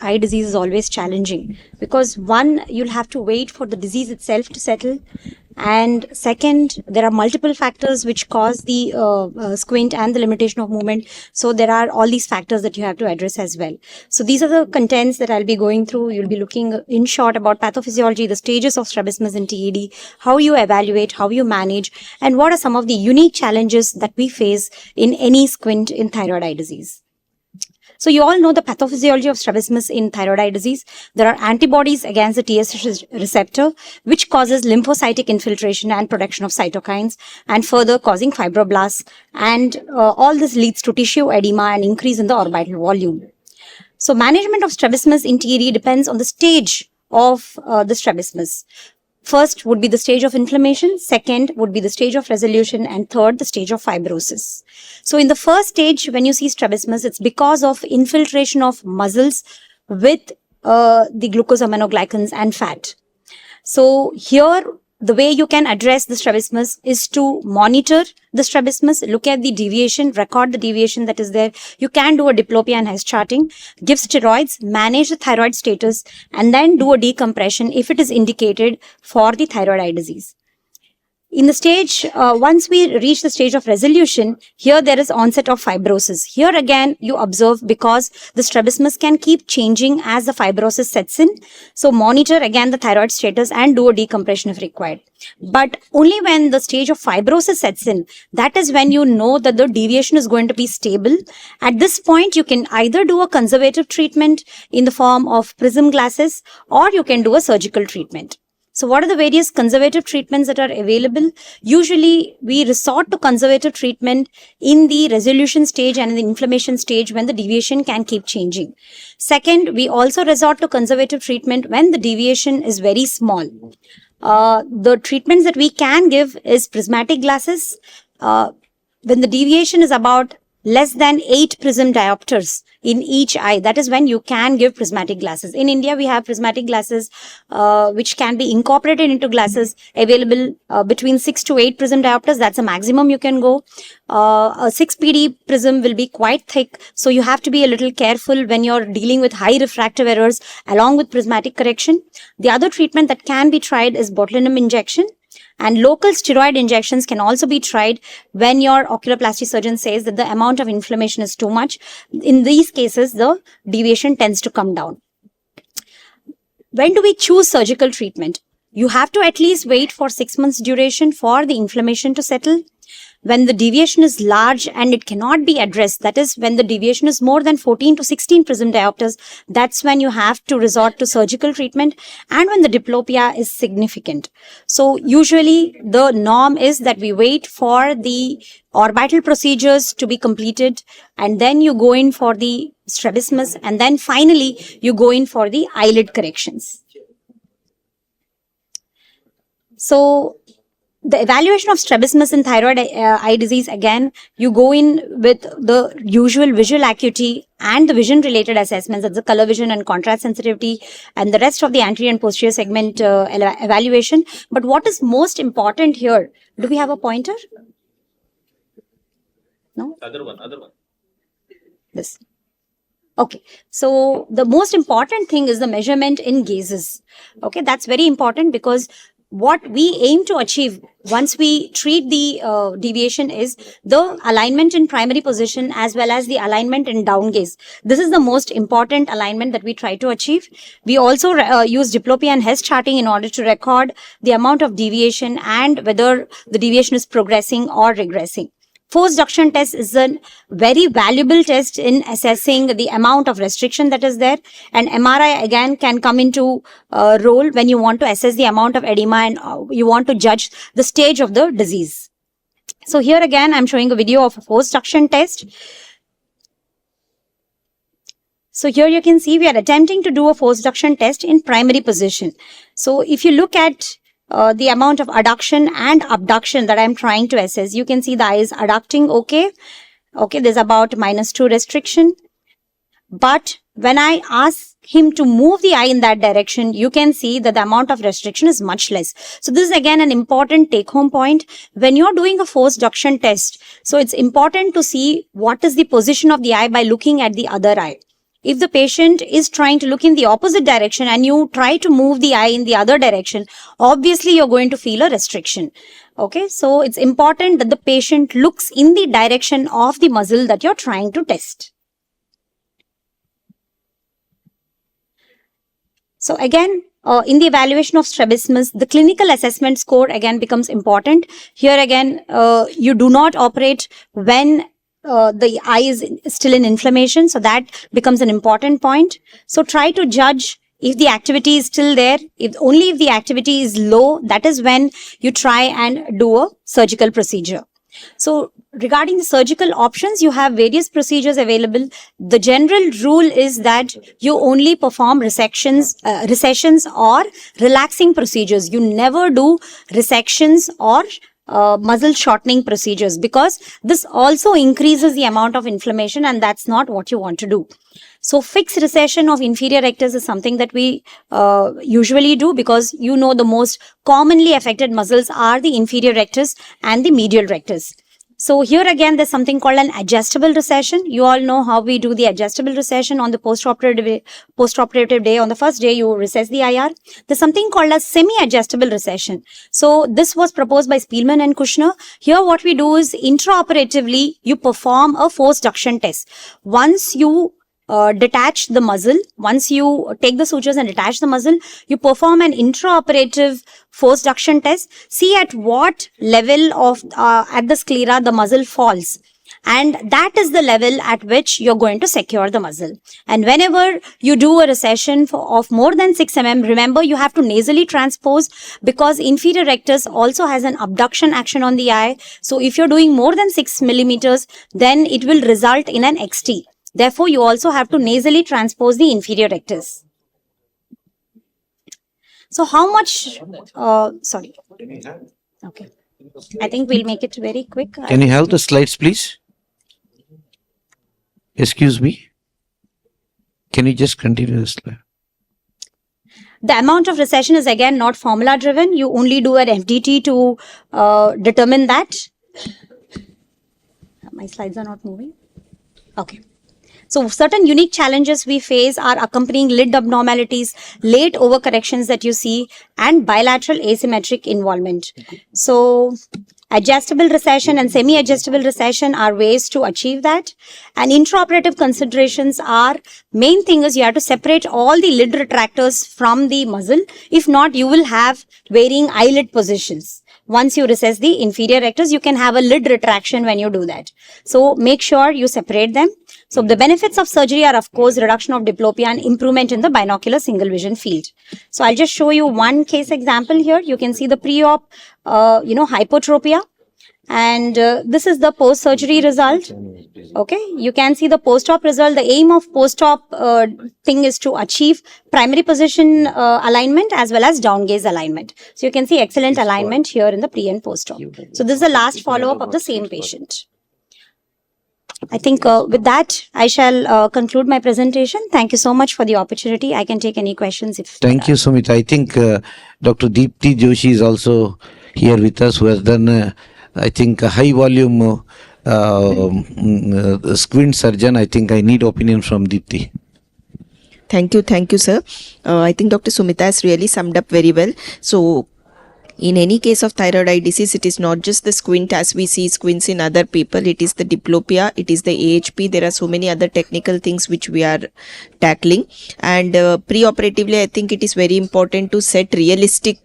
eye disease is always challenging because one, you'll have to wait for the disease itself to settle. And second, there are multiple factors which cause the squint and the limitation of movement. So there are all these factors that you have to address as well. So these are the contents that I'll be going through. You'll be looking in short about pathophysiology, the stages of strabismus in TED, how you evaluate, how you manage, and what are some of the unique challenges that we face in any squint in thyroid eye disease. So you all know the pathophysiology of strabismus in thyroid eye disease. There are antibodies against the TSH receptor, which causes lymphocytic infiltration and production of cytokines, and further causing fibroblasts. And all this leads to tissue edema and increase in the orbital volume. So management of strabismus in TED depends on the stage of the strabismus. First would be the stage of inflammation, second would be the stage of resolution, and third, the stage of fibrosis. So in the first stage, when you see strabismus, it's because of infiltration of muscles with the glucosaminoglycans and fat. So here, the way you can address the strabismus is to monitor the strabismus, look at the deviation, record the deviation that is there. You can do a diplopia and Hess charting, give steroids, manage the thyroid status, and then do a decompression if it is indicated for the thyroid eye disease. In the stage, once we reach the stage of resolution, here there is onset of fibrosis. Here again, you observe because the strabismus can keep changing as the fibrosis sets in. So monitor again the thyroid status and do a decompression if required. But only when the stage of fibrosis sets in, that is when you know that the deviation is going to be stable. At this point, you can either do a conservative treatment in the form of prism glasses, or you can do a surgical treatment. So what are the various conservative treatments that are available? Usually, we resort to conservative treatment in the resolution stage and in the inflammation stage when the deviation can keep changing. Second, we also resort to conservative treatment when the deviation is very small. The treatments that we can give is prismatic glasses. When the deviation is about less than 8 prism diopters in each eye, that is when you can give prismatic glasses. In India, we have prismatic glasses which can be incorporated into glasses available between 6 to 8 prism diopters. That's a maximum you can go. A 6 PD prism will be quite thick, so you have to be a little careful when you're dealing with high refractive errors along with prismatic correction. The other treatment that can be tried is botulinum injection. And local steroid injections can also be tried when your oculoplasty surgeon says that the amount of inflammation is too much. In these cases, the deviation tends to come down. When do we choose surgical treatment? You have to at least wait for 6 months duration for the inflammation to settle. When the deviation is large and it cannot be addressed, that is when the deviation is more than 14 to 16 prism diopters, that's when you have to resort to surgical treatment, and when the diplopia is significant. So usually the norm is that we wait for the orbital procedures to be completed, and then you go in for the strabismus, and then finally you go in for the eyelid corrections. So the evaluation of strabismus in thyroid eye disease, again, you go in with the usual visual acuity and the vision related assessments, that's the color vision and contrast sensitivity, and the rest of the anterior and posterior segment evaluation. But what is most important here? Do we have a pointer? No? Other one. This. Okay, so the most important thing is the measurement in gazes. Okay, that's very important because what we aim to achieve once we treat the deviation is the alignment in primary position as well as the alignment in down gaze. This is the most important alignment that we try to achieve. We also use diplopia and Hess charting in order to record the amount of deviation and whether the deviation is progressing or regressing. Force duction test is a very valuable test in assessing the amount of restriction that is there, and MRI again can come into role when you want to assess the amount of edema and you want to judge the stage of the disease. So here again I'm showing a video of a force duction test. So here you can see we are attempting to do a force duction test in primary position. So if you look at the amount of adduction and abduction that I'm trying to assess, you can see the eye is adducting, okay, there's about -2 restriction. But when I ask him to move the eye in that direction, you can see that the amount of restriction is much less. So this is again an important take-home point when you're doing a force duction test. So it's important to see what is the position of the eye by looking at the other eye. If the patient is trying to look in the opposite direction and you try to move the eye in the other direction, obviously you're going to feel a restriction. Okay, so it's important that the patient looks in the direction of the muscle that you're trying to test. So again, in the evaluation of strabismus, the clinical assessment score again becomes important. Here again, you do not operate when the eye is still in inflammation. So that becomes an important point. So try to judge if the activity is still there. If the activity is low, that is when you try and do a surgical procedure. So regarding the surgical options, you have various procedures available. The general rule is that you only perform recessions or relaxing procedures. You never do resections or muscle shortening procedures, because this also increases the amount of inflammation, and that's not what you want to do. So fixed recession of inferior rectus is something that we usually do, because the most commonly affected muscles are the inferior rectus and the medial rectus. So here again, there's something called an adjustable recession. You all know how we do the adjustable recession on the postoperative day. On the first day, you recess the IR. There's something called a semi-adjustable recession. So this was proposed by Spielman and Kushner. Here what we do is intraoperatively, you perform a force duction test. Once you detach the muzzle, once you take the sutures and detach the muzzle, you perform an intraoperative force duction test. See at what level of at the sclera the muzzle falls, and that is the level at which you're going to secure the muzzle. And whenever you do a recession of more than 6 mm, remember you have to nasally transpose, because inferior rectus also has an abduction action on the eye. So if you're doing more than 6 millimeters, then it will result in an XT. Therefore, you also have to nasally transpose the inferior rectus. So how much, sorry. Okay. I think we'll make it very quick. Can you have the slides, please? Excuse me. Can you just continue the slide? The amount of recession is again not formula driven. You only do an FDT to determine that. My slides are not moving. Okay. So certain unique challenges we face are accompanying lid abnormalities, late overcorrections that you see, and bilateral asymmetric involvement. So adjustable recession and semi-adjustable recession are ways to achieve that. And intraoperative considerations are, main thing is you have to separate all the lid retractors from the muzzle. If not, you will have varying eyelid positions. Once you recess the inferior rectus, you can have a lid retraction when you do that. So make sure you separate them. So the benefits of surgery are, of course, reduction of diplopia and improvement in the binocular single vision field. So I'll just show you one case example here. You can see the pre-op, hypotropia. And this is the post-surgery result. Okay, you can see the post-op result. The aim of post-op thing is to achieve primary position alignment as well as down gaze alignment. So you can see excellent alignment here in the pre and post-op. So this is the last follow-up of the same patient. I think with that, I shall conclude my presentation. Thank you so much for the opportunity. I can take any questions if Thank you, Sumita. I think Dr. Deepti Joshi is also here with us, who has done I think a high volume squint surgeon. I think I need opinion from Deepti. Thank you, sir. I think Dr. Sumita has really summed up very well. So, in any case of thyroid eye disease, it is not just the squint as we see squints in other people. It is the diplopia, it is the AHP. There are so many other technical things which we are tackling. And pre-operatively, I think it is very important to set realistic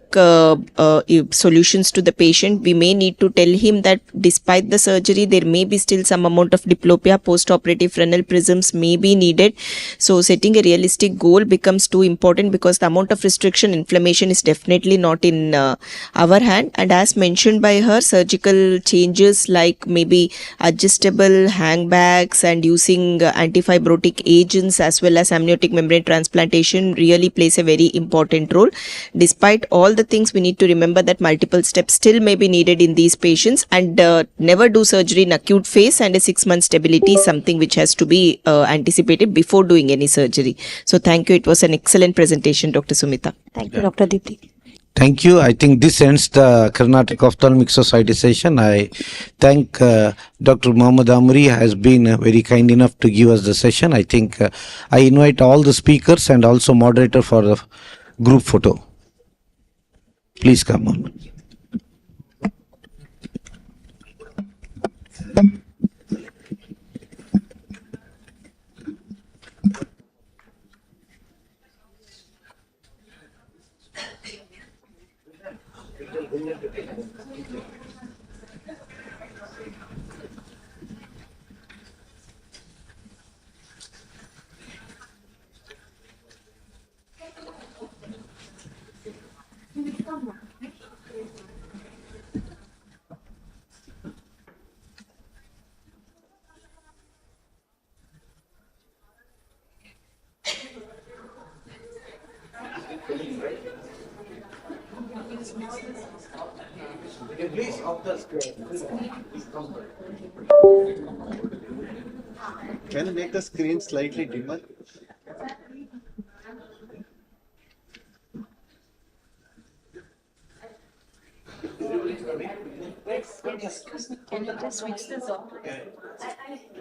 solutions to the patient. We may need to tell him that despite the surgery, there may be still some amount of diplopia. Post-operative Fresnel prisms may be needed. So setting a realistic goal becomes too important, because the amount of restriction, inflammation is definitely not in our hand. And as mentioned by her, surgical changes like maybe adjustable hang bags and using antifibrotic agents as well as amniotic membrane transplantation really plays a very important role. Despite all the things, we need to remember that multiple steps still may be needed in these patients, and never do surgery in acute phase, and a 6-month stability is something which has to be anticipated before doing any surgery. So thank you. It was an excellent presentation, Dr. Sumita. Thank you, Dr. Deepti. Thank you. I think this ends the Carnatic Ophthalmic Society session. I thank Dr. Muhammad Amri has been very kind enough to give us the session. I think I invite all the speakers and also moderator for the group photo. Please come on. Can you make the screen slightly dimmer?